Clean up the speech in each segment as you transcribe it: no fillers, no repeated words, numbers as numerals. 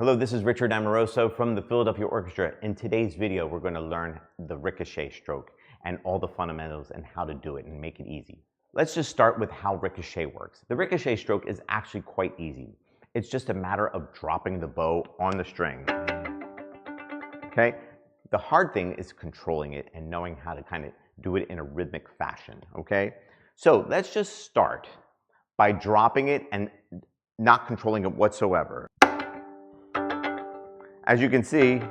Hello, this is Richard Amoroso from the Philadelphia Orchestra. In today's video, we're going to learn the ricochet stroke and all the fundamentals and how to do it and make it easy. Let's just start with how ricochet works. The ricochet stroke is actually quite easy. It's just a matter of dropping the bow on the string. Okay? The hard thing is controlling it and knowing how to kind of do it in a rhythmic fashion. Okay? So let's just start by dropping it and not controlling it whatsoever. As you can see,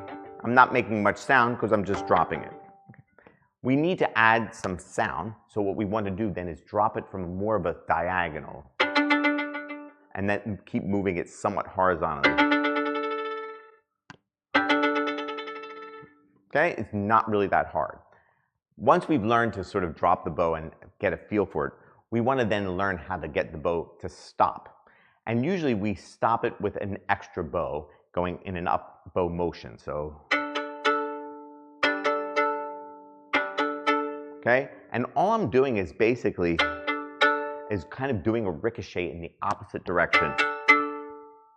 I'm not making much sound because I'm just dropping it. We need to add some sound, so what we want to do then is drop it from more of a diagonal and then keep moving it somewhat horizontally. Okay, it's not really that hard. Once we've learned to sort of drop the bow and get a feel for it, we want to then learn how to get the bow to stop. And usually we stop it with an extra bow going in an up bow motion. So, okay, and all I'm doing is basically kind of doing a ricochet in the opposite direction.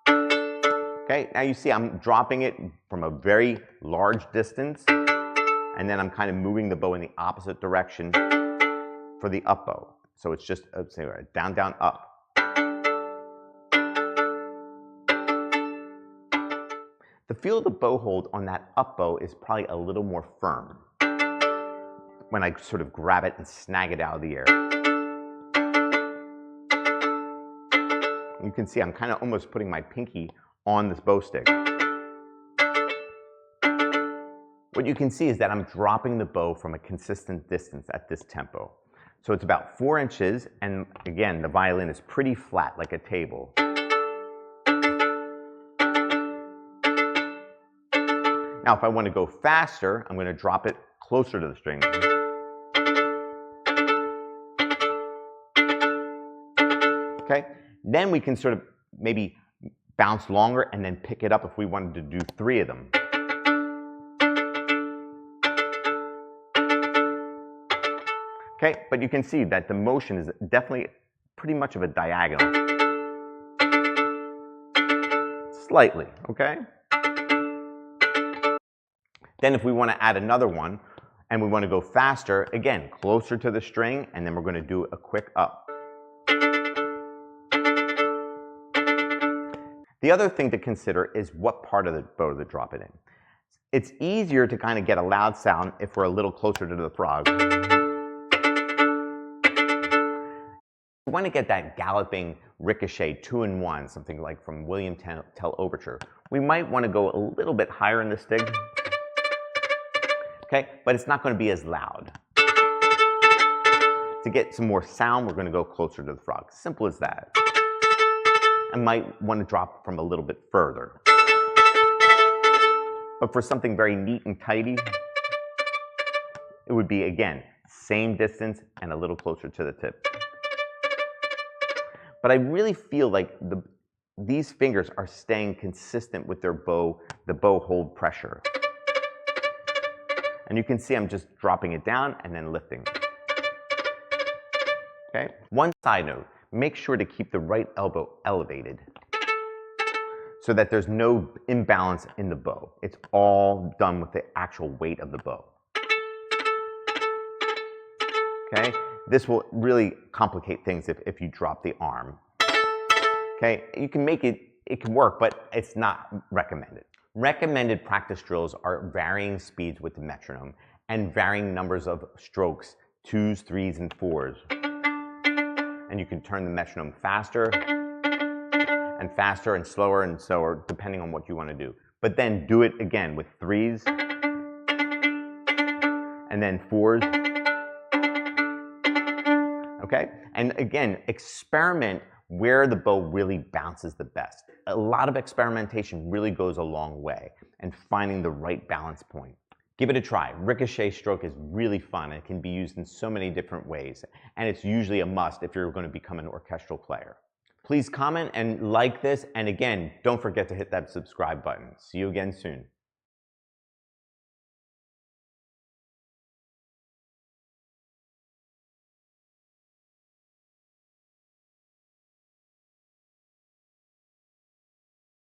Okay, now you see I'm dropping it from a very large distance, and then I'm kind of moving the bow in the opposite direction for the up bow. So it's just say down, down, up. The feel of the bow hold on that up bow is probably a little more firm when I sort of grab it and snag it out of the air. You can see I'm kind of almost putting my pinky on this bow stick. What you can see is that I'm dropping the bow from a consistent distance at this tempo. So it's about 4 inches, and again, the violin is pretty flat, like a table. Now, if I want to go faster, I'm going to drop it closer to the string. Okay? Then we can sort of maybe bounce longer and then pick it up if we wanted to do 3 of them. Okay? But you can see that the motion is definitely pretty much of a diagonal. Slightly, okay? Then if we want to add another one and we want to go faster, again, closer to the string, and then we're going to do a quick up. The other thing to consider is what part of the bow to drop it in. It's easier to kind of get a loud sound if we're a little closer to the frog. We want to get that galloping ricochet 2-in-1, something like from William Tell Overture. We might want to go a little bit higher in the stick. Okay, but it's not going to be as loud. To get some more sound, we're going to go closer to the frog. Simple as that. I might want to drop from a little bit further. But for something very neat and tidy, it would be, again, same distance and a little closer to the tip. But I really feel like these fingers are staying consistent with their bow, the bow hold pressure. And you can see I'm just dropping it down and then lifting. Okay? One side note, make sure to keep the right elbow elevated so that there's no imbalance in the bow. It's all done with the actual weight of the bow. Okay? This will really complicate things if you drop the arm. Okay? You can make it can work, but it's not recommended. Recommended practice drills are varying speeds with the metronome and varying numbers of strokes, 2s, 3s, and 4s. And you can turn the metronome faster and slower and slower, depending on what you want to do. But then do it again with 3s and then 4s. Okay? And again, experiment where the bow really bounces the best. A lot of experimentation really goes a long way in finding the right balance point. Give it a try. Ricochet stroke is really fun and it can be used in so many different ways, and it's usually a must if you're going to become an orchestral player. Please comment and like this, and again, don't forget to hit that subscribe button. See you again soon.